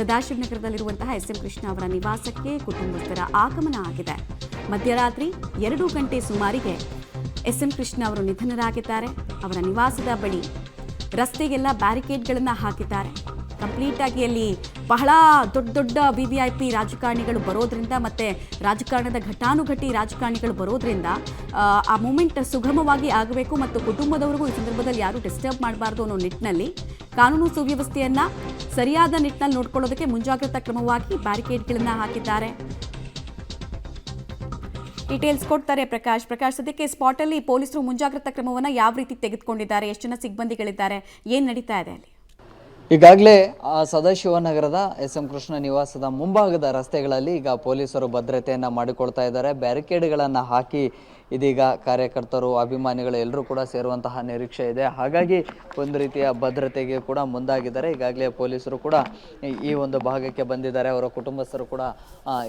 ಸದಾಶಿವನಗರದಲ್ಲಿರುವಂತಹ S M Krishna ಅವರ ನಿವಾಸಕ್ಕೆ ಕುಟುಂಬಸ್ಥರ ಆಗಮನ ಆಗಿದೆ. ಮಧ್ಯರಾತ್ರಿ 2 ಗಂಟೆ ಸುಮಾರಿಗೆ ಎಸ್ ಎಂ ಕೃಷ್ಣ ಅವರು ನಿಧನರಾಗಿದ್ದಾರೆ. ಅವರ ನಿವಾಸದ ಬಳಿ ರಸ್ತೆಗೆಲ್ಲ ಬ್ಯಾರಿಕೇಡ್ಗಳನ್ನು ಹಾಕಿದ್ದಾರೆ. ಕಂಪ್ಲೀಟ್ ಆಗಿ ಅಲ್ಲಿ ಬಹಳ ದೊಡ್ಡ VVIP ರಾಜಕಾರಣಿಗಳು ಬರೋದ್ರಿಂದ ಮತ್ತೆ ರಾಜಕಾರಣದ ಘಟಾನುಘಟಿ ರಾಜಕಾರಣಿಗಳು ಬರೋದ್ರಿಂದ ಆ ಮೂಮೆಂಟ್ ಸುಗಮವಾಗಿ ಆಗಬೇಕು ಮತ್ತು ಕುಟುಂಬದವರಿಗೂ ಈ ಸಂದರ್ಭದಲ್ಲಿ ಯಾರು ಡಿಸ್ಟರ್ಬ್ ಮಾಡಬಾರ್ದು ಅನ್ನೋ ನಿಟ್ಟಿನಲ್ಲಿ ಕಾನೂನು ಸುವ್ಯವಸ್ಥೆಯನ್ನ ಸರಿಯಾದ ನಿಟ್ಟಿನಲ್ಲಿ ನೋಡ್ಕೊಳ್ಳೋದಕ್ಕೆ ಮುಂಜಾಗ್ರತಾ ಕ್ರಮವಾಗಿ ಬ್ಯಾರಿಕೇಡ್ಗಳನ್ನು ಹಾಕಿದ್ದಾರೆ. ಡೀಟೇಲ್ಸ್ ಕೊಡ್ತಾರೆ ಪ್ರಕಾಶ್. ಸದ್ಯಕ್ಕೆ ಸ್ಪಾಟ್ ಅಲ್ಲಿ ಪೊಲೀಸರು ಮುಂಜಾಗ್ರತಾ ಕ್ರಮವನ್ನು ಯಾವ ರೀತಿ ತೆಗೆದುಕೊಂಡಿದ್ದಾರೆ, ಎಷ್ಟು ಜನ ಸಿಬ್ಬಂದಿಗಳಿದ್ದಾರೆ, ಏನು ನಡೀತಾ ಇದೆ ಅಲ್ಲಿ? ಈಗಾಗಲೇ ಸದಾಶಿವನಗರದ ಎಸ್ ಎಂ ಕೃಷ್ಣ ನಿವಾಸದ ಮುಂಭಾಗದ ರಸ್ತೆಗಳಲ್ಲಿ ಈಗ ಪೊಲೀಸರು ಭದ್ರತೆಯನ್ನು ಮಾಡಿಕೊಳ್ತಾ ಇದ್ದಾರೆ. ಬ್ಯಾರಿಕೇಡ್ಗಳನ್ನು ಹಾಕಿ ಇದೀಗ ಕಾರ್ಯಕರ್ತರು, ಅಭಿಮಾನಿಗಳು ಎಲ್ಲರೂ ಕೂಡ ಸೇರುವಂತಹ ನಿರೀಕ್ಷೆ ಇದೆ. ಹಾಗಾಗಿ ಒಂದು ರೀತಿಯ ಭದ್ರತೆಗೆ ಕೂಡ ಮುಂದಾಗಿದ್ದಾರೆ. ಈಗಾಗಲೇ ಪೊಲೀಸರು ಕೂಡ ಈ ಒಂದು ಭಾಗಕ್ಕೆ ಬಂದಿದ್ದಾರೆ. ಅವರ ಕುಟುಂಬಸ್ಥರು ಕೂಡ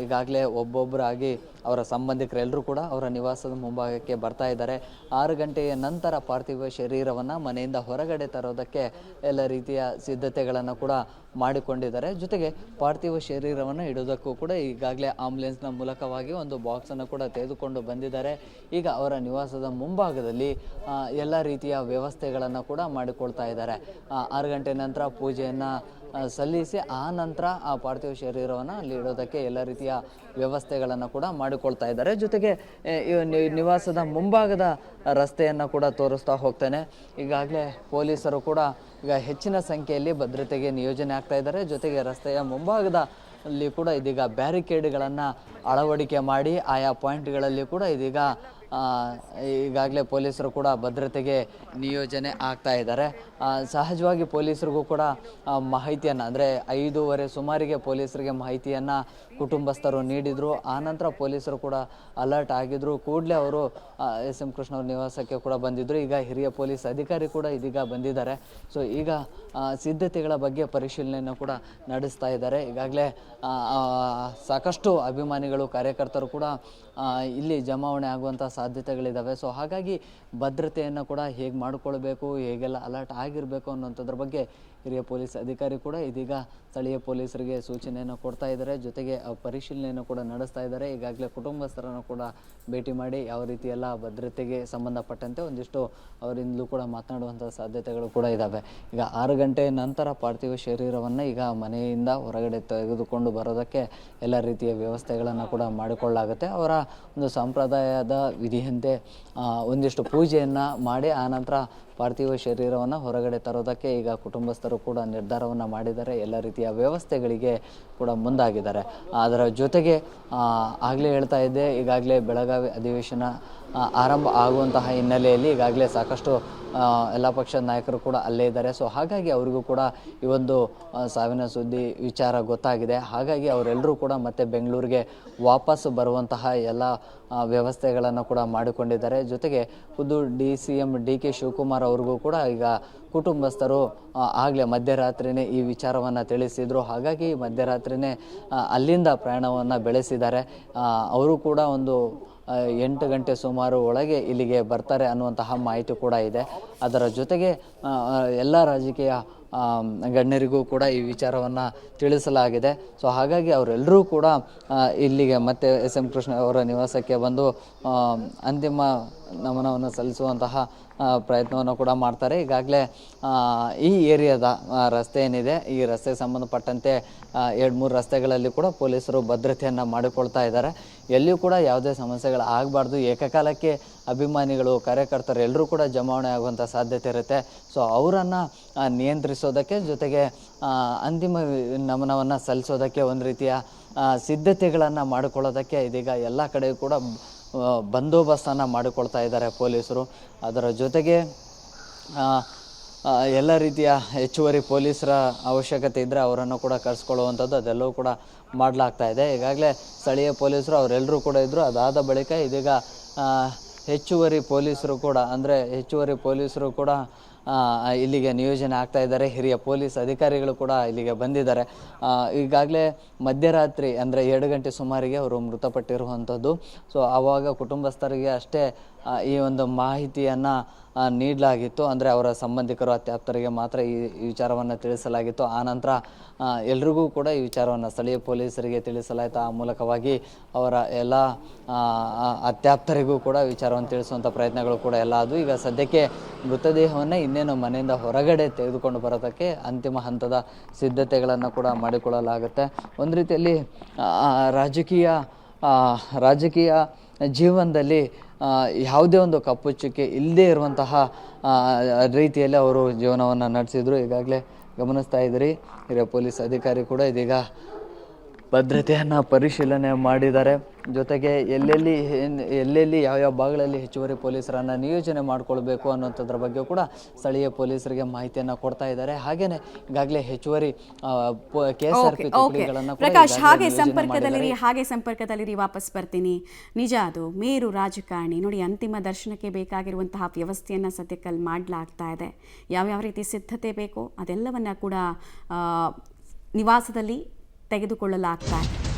ಈಗಾಗಲೇ ಒಬ್ಬೊಬ್ಬರಾಗಿ ಅವರ ಸಂಬಂಧಿಕರೆಲ್ಲರೂ ಕೂಡ ಅವರ ನಿವಾಸದ ಮುಂಭಾಗಕ್ಕೆ ಬರ್ತಾ ಇದ್ದಾರೆ. 6 ಗಂಟೆಯ ನಂತರ ಪಾರ್ಥಿವ ಶರೀರವನ್ನು ಮನೆಯಿಂದ ಹೊರಗಡೆ ತರೋದಕ್ಕೆ ಎಲ್ಲ ರೀತಿಯ ಸಿದ್ಧತೆಗಳನ್ನು ಕೂಡ ಮಾಡಿಕೊಂಡಿದ್ದಾರೆ. ಜೊತೆಗೆ ಪಾರ್ಥಿವ ಶರೀರವನ್ನು ಇಡೋದಕ್ಕೂ ಕೂಡ ಈಗಾಗಲೇ ಆಂಬುಲೆನ್ಸ್ನ ಮೂಲಕವಾಗಿ ಒಂದು ಬಾಕ್ಸನ್ನು ಕೂಡ ತೆಗೆದುಕೊಂಡು ಬಂದಿದ್ದಾರೆ. ಈಗ ಅವರ ನಿವಾಸದ ಮುಂಭಾಗದಲ್ಲಿ ಎಲ್ಲ ರೀತಿಯ ವ್ಯವಸ್ಥೆಗಳನ್ನು ಕೂಡ ಮಾಡಿಕೊಳ್ತಾ ಇದ್ದಾರೆ. 6 ಗಂಟೆ ನಂತರ ಪೂಜೆಯನ್ನು ಸಲ್ಲಿಸಿ ಆ ನಂತರ ಆ ಪಾರ್ಥಿವ ಶರೀರವನ್ನು ಅಲ್ಲಿ ಇಡೋದಕ್ಕೆ ಎಲ್ಲ ರೀತಿಯ ವ್ಯವಸ್ಥೆಗಳನ್ನು ಕೂಡ ಮಾಡಿಕೊಳ್ತಾ ಇದ್ದಾರೆ. ಜೊತೆಗೆ ನಿವಾಸದ ಮುಂಭಾಗದ ರಸ್ತೆಯನ್ನು ಕೂಡ ತೋರಿಸ್ತಾ ಹೋಗ್ತಾನೆ. ಈಗಾಗಲೇ ಪೊಲೀಸರು ಕೂಡ ಈಗ ಹೆಚ್ಚಿನ ಸಂಖ್ಯೆಯಲ್ಲಿ ಭದ್ರತೆಗೆ ನಿಯೋಜನೆ ಆಗ್ತಾ ಇದ್ದಾರೆ. ಜೊತೆಗೆ ರಸ್ತೆಯ ಮುಂಭಾಗದಲ್ಲಿ ಕೂಡ ಇದೀಗ ಬ್ಯಾರಿಕೇಡ್ಗಳನ್ನು ಅಳವಡಿಕೆ ಮಾಡಿ ಆಯಾ ಪಾಯಿಂಟ್ಗಳಲ್ಲಿ ಕೂಡ ಇದೀಗ ಈಗಾಗಲೇ ಪೊಲೀಸರು ಕೂಡ ಭದ್ರತೆಗೆ ನಿಯೋಜನೆ ಆಗ್ತಾ ಇದ್ದಾರೆ. ಸಹಜವಾಗಿ ಪೊಲೀಸರಿಗೂ ಕೂಡ ಮಾಹಿತಿಯನ್ನು ಅಂದರೆ 5:15 ಸುಮಾರಿಗೆ ಪೊಲೀಸರಿಗೆ ಮಾಹಿತಿಯನ್ನು ಕುಟುಂಬಸ್ಥರು ನೀಡಿದರು. ಆನಂತರ ಪೊಲೀಸರು ಕೂಡ ಅಲರ್ಟ್ ಆಗಿದ್ದರು. ಕೂಡಲೇ ಅವರು ಎಸ್ ಎಂ ಕೃಷ್ಣ ಅವ್ರ ನಿವಾಸಕ್ಕೆ ಕೂಡ ಬಂದಿದ್ದರು. ಈಗ ಹಿರಿಯ ಪೊಲೀಸ್ ಅಧಿಕಾರಿ ಕೂಡ ಇದೀಗ ಬಂದಿದ್ದಾರೆ. ಸೊ ಈಗ ಸಿದ್ಧತೆಗಳ ಬಗ್ಗೆ ಪರಿಶೀಲನೆಯನ್ನು ಕೂಡ ನಡೆಸ್ತಾ ಇದ್ದಾರೆ. ಈಗಾಗಲೇ ಸಾಕಷ್ಟು ಅಭಿಮಾನಿಗಳು, ಕಾರ್ಯಕರ್ತರು ಕೂಡ ಇಲ್ಲಿ ಜಮಾವಣೆ ಆಗುವಂಥ ಸಾಧ್ಯತೆಗಳಿದ್ದಾವೆ. ಸೊ ಹಾಗಾಗಿ ಭದ್ರತೆಯನ್ನು ಕೂಡ ಹೇಗೆ ಮಾಡಿಕೊಳ್ಬೇಕು, ಹೇಗೆಲ್ಲ ಅಲರ್ಟ್ ಆಗಿರಬೇಕು ಅನ್ನೋಂಥದ್ರ ಬಗ್ಗೆ ಹಿರಿಯ ಪೊಲೀಸ್ ಅಧಿಕಾರಿ ಕೂಡ ಇದೀಗ ಸ್ಥಳೀಯ ಪೊಲೀಸರಿಗೆ ಸೂಚನೆಯನ್ನು ಕೊಡ್ತಾ ಇದ್ದಾರೆ. ಜೊತೆಗೆ ಪರಿಶೀಲನೆಯನ್ನು ಕೂಡ ನಡೆಸ್ತಾ ಇದ್ದಾರೆ. ಈಗಾಗಲೇ ಕುಟುಂಬಸ್ಥರನ್ನು ಕೂಡ ಭೇಟಿ ಮಾಡಿ ಯಾವ ರೀತಿ ಎಲ್ಲ ಭದ್ರತೆಗೆ ಸಂಬಂಧಪಟ್ಟಂತೆ ಒಂದಿಷ್ಟು ಅವರಿಂದಲೂ ಕೂಡ ಮಾತನಾಡುವಂಥ ಸಾಧ್ಯತೆಗಳು ಕೂಡ ಇದ್ದಾವೆ. ಈಗ 6 ಗಂಟೆ ನಂತರ ಪಾರ್ಥಿವ ಶರೀರವನ್ನು ಈಗ ಮನೆಯಿಂದ ಹೊರಗಡೆ ತೆಗೆದುಕೊಂಡು ಬರೋದಕ್ಕೆ ಎಲ್ಲ ರೀತಿಯ ವ್ಯವಸ್ಥೆಗಳನ್ನು ಕೂಡ ಮಾಡಿಕೊಳ್ಳಲಾಗುತ್ತೆ. ಅವರ ಒಂದು ಸಂಪ್ರದಾಯದ ವಿಧಿಯಂತೆ ಒಂದಿಷ್ಟು ಪೂಜೆಯನ್ನು ಮಾಡಿ ಆನಂತರ ಪಾರ್ಥಿವ ಶರೀರವನ್ನು ಹೊರಗಡೆ ತರೋದಕ್ಕೆ ಈಗ ಕುಟುಂಬಸ್ಥರು ಕೂಡ ನಿರ್ಧಾರವನ್ನು ಮಾಡಿದ್ದಾರೆ. ಎಲ್ಲ ರೀತಿಯ ವ್ಯವಸ್ಥೆಗಳಿಗೆ ಕೂಡ ಮುಂದಾಗಿದ್ದಾರೆ. ಅದರ ಜೊತೆಗೆ ಆಗಲೇ ಹೇಳ್ತಾ ಇದ್ದೆ, ಈಗಾಗಲೇ ಬೆಳಗಾವಿ ಅಧಿವೇಶನ ಆರಂಭ ಆಗುವಂತಹ ಹಿನ್ನೆಲೆಯಲ್ಲಿ ಈಗಾಗಲೇ ಸಾಕಷ್ಟು ಎಲ್ಲ ಪಕ್ಷದ ನಾಯಕರು ಕೂಡ ಅಲ್ಲೇ ಇದ್ದಾರೆ. ಸೊ ಹಾಗಾಗಿ ಅವರಿಗೂ ಕೂಡ ಈ ಒಂದು ಸಾವಿನ ಸುದ್ದಿ ವಿಚಾರ ಗೊತ್ತಾಗಿದೆ. ಹಾಗಾಗಿ ಅವರೆಲ್ಲರೂ ಕೂಡ ಮತ್ತೆ ಬೆಂಗಳೂರಿಗೆ ವಾಪಸ್ ಬರುವಂತಹ ಎಲ್ಲ ವ್ಯವಸ್ಥೆಗಳನ್ನು ಕೂಡ ಮಾಡಿಕೊಂಡಿದ್ದಾರೆ. ಜೊತೆಗೆ ಖುದ್ದು CM DK ಶಿವಕುಮಾರ್ ಅವ್ರಿಗೂ ಕೂಡ ಈಗ ಕುಟುಂಬಸ್ಥರು ಆಗಲೇ ಮಧ್ಯರಾತ್ರಿನೇ ಈ ವಿಚಾರವನ್ನು ತಿಳಿಸಿದರು. ಹಾಗಾಗಿ ಮಧ್ಯರಾತ್ರಿನೇ ಅಲ್ಲಿಂದ ಪ್ರಯಾಣವನ್ನು ಬೆಳೆಸಿದ್ದಾರೆ. ಅವರು ಕೂಡ ಒಂದು 8 ಗಂಟೆ ಸುಮಾರು ಒಳಗೆ ಇಲ್ಲಿಗೆ ಬರ್ತಾರೆ ಅನ್ನುವಂತಹ ಮಾಹಿತಿ ಕೂಡ ಇದೆ. ಅದರ ಜೊತೆಗೆ ಎಲ್ಲ ರಾಜಕೀಯ ಗಣ್ಯರಿಗೂ ಕೂಡ ಈ ವಿಚಾರವನ್ನು ತಿಳಿಸಲಾಗಿದೆ. ಸೊ ಹಾಗಾಗಿ ಅವರೆಲ್ಲರೂ ಕೂಡ ಇಲ್ಲಿಗೆ ಮತ್ತೆ ಎಸ್ ಎಂ ಕೃಷ್ಣ ಅವರ ನಿವಾಸಕ್ಕೆ ಬಂದು ಅಂತಿಮ ನಮನವನ್ನು ಸಲ್ಲಿಸುವಂತಹ ಪ್ರಯತ್ನವನ್ನು ಕೂಡ ಮಾಡ್ತಾರೆ. ಈಗಾಗಲೇ ಈ ಏರಿಯಾದ ರಸ್ತೆ ಏನಿದೆ, ಈ ರಸ್ತೆಗೆ ಸಂಬಂಧಪಟ್ಟಂತೆ 2-3 ರಸ್ತೆಗಳಲ್ಲಿ ಕೂಡ ಪೊಲೀಸರು ಭದ್ರತೆಯನ್ನು ಮಾಡಿಕೊಳ್ತಾ ಇದ್ದಾರೆ. ಎಲ್ಲಿಯೂ ಕೂಡ ಯಾವುದೇ ಸಮಸ್ಯೆಗಳು ಆಗಬಾರ್ದು, ಏಕಕಾಲಕ್ಕೆ ಅಭಿಮಾನಿಗಳು, ಕಾರ್ಯಕರ್ತರು ಎಲ್ಲರೂ ಕೂಡ ಜಮಾವಣೆ ಆಗುವಂಥ ಸಾಧ್ಯತೆ ಇರುತ್ತೆ. ಸೊ ಅವರನ್ನು ನಿಯಂತ್ರಿಸೋದಕ್ಕೆ, ಜೊತೆಗೆ ಅಂತಿಮ ನಮನವನ್ನು ಸಲ್ಲಿಸೋದಕ್ಕೆ ಒಂದು ರೀತಿಯ ಸಿದ್ಧತೆಗಳನ್ನು ಮಾಡಿಕೊಳ್ಳೋದಕ್ಕೆ ಇದೀಗ ಎಲ್ಲ ಕಡೆ ಕೂಡ ಬಂದೋಬಸ್ತನ್ನು ಮಾಡಿಕೊಳ್ತಾ ಇದ್ದಾರೆ ಪೊಲೀಸರು. ಅದರ ಜೊತೆಗೆ ಎಲ್ಲ ರೀತಿಯ ಹೆಚ್ಚುವರಿ ಪೊಲೀಸರ ಅವಶ್ಯಕತೆ ಇದ್ದರೆ ಅವರನ್ನು ಕೂಡ ಕರೆಸ್ಕೊಳ್ಳುವಂಥದ್ದು ಅದೆಲ್ಲವೂ ಕೂಡ ಮಾಡಲಾಗ್ತಾ ಇದೆ. ಈಗಾಗಲೇ ಸ್ಥಳೀಯ ಪೊಲೀಸರು ಅವರೆಲ್ಲರೂ ಕೂಡ ಇದ್ದರು. ಅದಾದ ಬಳಿಕ ಇದೀಗ ಹೆಚ್ಚುವರಿ ಪೊಲೀಸರು ಕೂಡ ಇಲ್ಲಿಗೆ ನಿಯೋಜನೆ ಆಗ್ತಾ ಇದ್ದಾರೆ. ಹಿರಿಯ ಪೊಲೀಸ್ ಅಧಿಕಾರಿಗಳು ಕೂಡ ಇಲ್ಲಿಗೆ ಬಂದಿದ್ದಾರೆ. ಈಗಾಗಲೇ ಮಧ್ಯರಾತ್ರಿ ಅಂದರೆ 2 ಗಂಟೆ ಸುಮಾರಿಗೆ ಅವರು ಮೃತಪಟ್ಟಿರುವಂಥದ್ದು. ಸೊ ಆವಾಗ ಕುಟುಂಬಸ್ಥರಿಗೆ ಅಷ್ಟೇ ಈ ಒಂದು ಮಾಹಿತಿಯನ್ನು ನೀಡಲಾಗಿತ್ತು. ಅಂದರೆ ಅವರ ಸಂಬಂಧಿಕರು ಅತ್ಯಾಪ್ತರಿಗೆ ಮಾತ್ರ ಈ ವಿಚಾರವನ್ನು ತಿಳಿಸಲಾಗಿತ್ತು. ಆನಂತರ ಎಲ್ರಿಗೂ ಕೂಡ ಈ ವಿಚಾರವನ್ನು ಸ್ಥಳೀಯ ಪೊಲೀಸರಿಗೆ ತಿಳಿಸಲಾಯಿತು. ಆ ಮೂಲಕವಾಗಿ ಅವರ ಎಲ್ಲ ಅತ್ಯಾಪ್ತರಿಗೂ ಕೂಡ ವಿಚಾರವನ್ನು ತಿಳಿಸುವಂಥ ಪ್ರಯತ್ನಗಳು ಕೂಡ ಎಲ್ಲ ಆದವು. ಈಗ ಸದ್ಯಕ್ಕೆ ಮೃತದೇಹವನ್ನು ಇನ್ನೇನು ಮನೆಯಿಂದ ಹೊರಗಡೆ ತೆಗೆದುಕೊಂಡು ಬರೋದಕ್ಕೆ ಅಂತಿಮ ಹಂತದ ಸಿದ್ಧತೆಗಳನ್ನು ಕೂಡ ಮಾಡಿಕೊಳ್ಳಲಾಗುತ್ತೆ. ಒಂದು ರೀತಿಯಲ್ಲಿ ರಾಜಕೀಯ ಜೀವನದಲ್ಲಿ ಯಾವುದೇ ಒಂದು ಕಪ್ಪು ಚುಕ್ಕೆ ಇಲ್ಲದೇ ಇರುವಂತಹ ರೀತಿಯಲ್ಲಿ ಅವರು ಜೀವನವನ್ನು ನಡೆಸಿದರು. ಈಗಾಗಲೇ ಗಮನಿಸ್ತಾ ಇದ್ದೀರಿ, ಹಿರಿಯ ಪೊಲೀಸ್ ಅಧಿಕಾರಿ ಕೂಡ ಇದೀಗ ಭದ್ರತೆಯನ್ನು ಪರಿಶೀಲನೆ ಮಾಡಿದ್ದಾರೆ. ಜೊತೆಗೆ ಎಲ್ಲೆಲ್ಲಿ ಯಾವ್ಯಾವ ಭಾಗಗಳಲ್ಲಿ ಹೆಚ್ಚುವರಿ ಪೊಲೀಸರನ್ನು ನಿಯೋಜನೆ ಮಾಡಿಕೊಳ್ಬೇಕು ಅನ್ನೋಂಥದ್ರ ಬಗ್ಗೆ ಕೂಡ ಸ್ಥಳೀಯ ಪೊಲೀಸರಿಗೆ ಮಾಹಿತಿಯನ್ನು ಕೊಡ್ತಾ ಇದ್ದಾರೆ. ಹಾಗೇನೆ ಈಗಾಗಲೇ ಹೆಚ್ಚುವರಿ KSRP ತುಕಡಿಗಳನ್ನು ಕೂಡ ಪ್ರಕಾಶ್ ಹಾಗೆ ಸಂಪರ್ಕದಲ್ಲಿರಿ ವಾಪಸ್ ಬರ್ತೀನಿ. ನಿಜ, ಅದು ಮೇರು ರಾಜಕಾರಣಿ ನೋಡಿ, ಅಂತಿಮ ದರ್ಶನಕ್ಕೆ ಬೇಕಾಗಿರುವಂತಹ ವ್ಯವಸ್ಥೆಯನ್ನು ಸದ್ಯಕ್ಕೆ ಅಲ್ಲಿ ಮಾಡಲಾಗ್ತಾ ಇದೆ. ಯಾವ್ಯಾವ ರೀತಿ ಸಿದ್ಧತೆ ಬೇಕೋ ಅದೆಲ್ಲವನ್ನ ಕೂಡ ನಿವಾಸದಲ್ಲಿ ತೆಗೆದುಕೊಳ್ಳಲಾಗ್ತಾ ಇದೆ.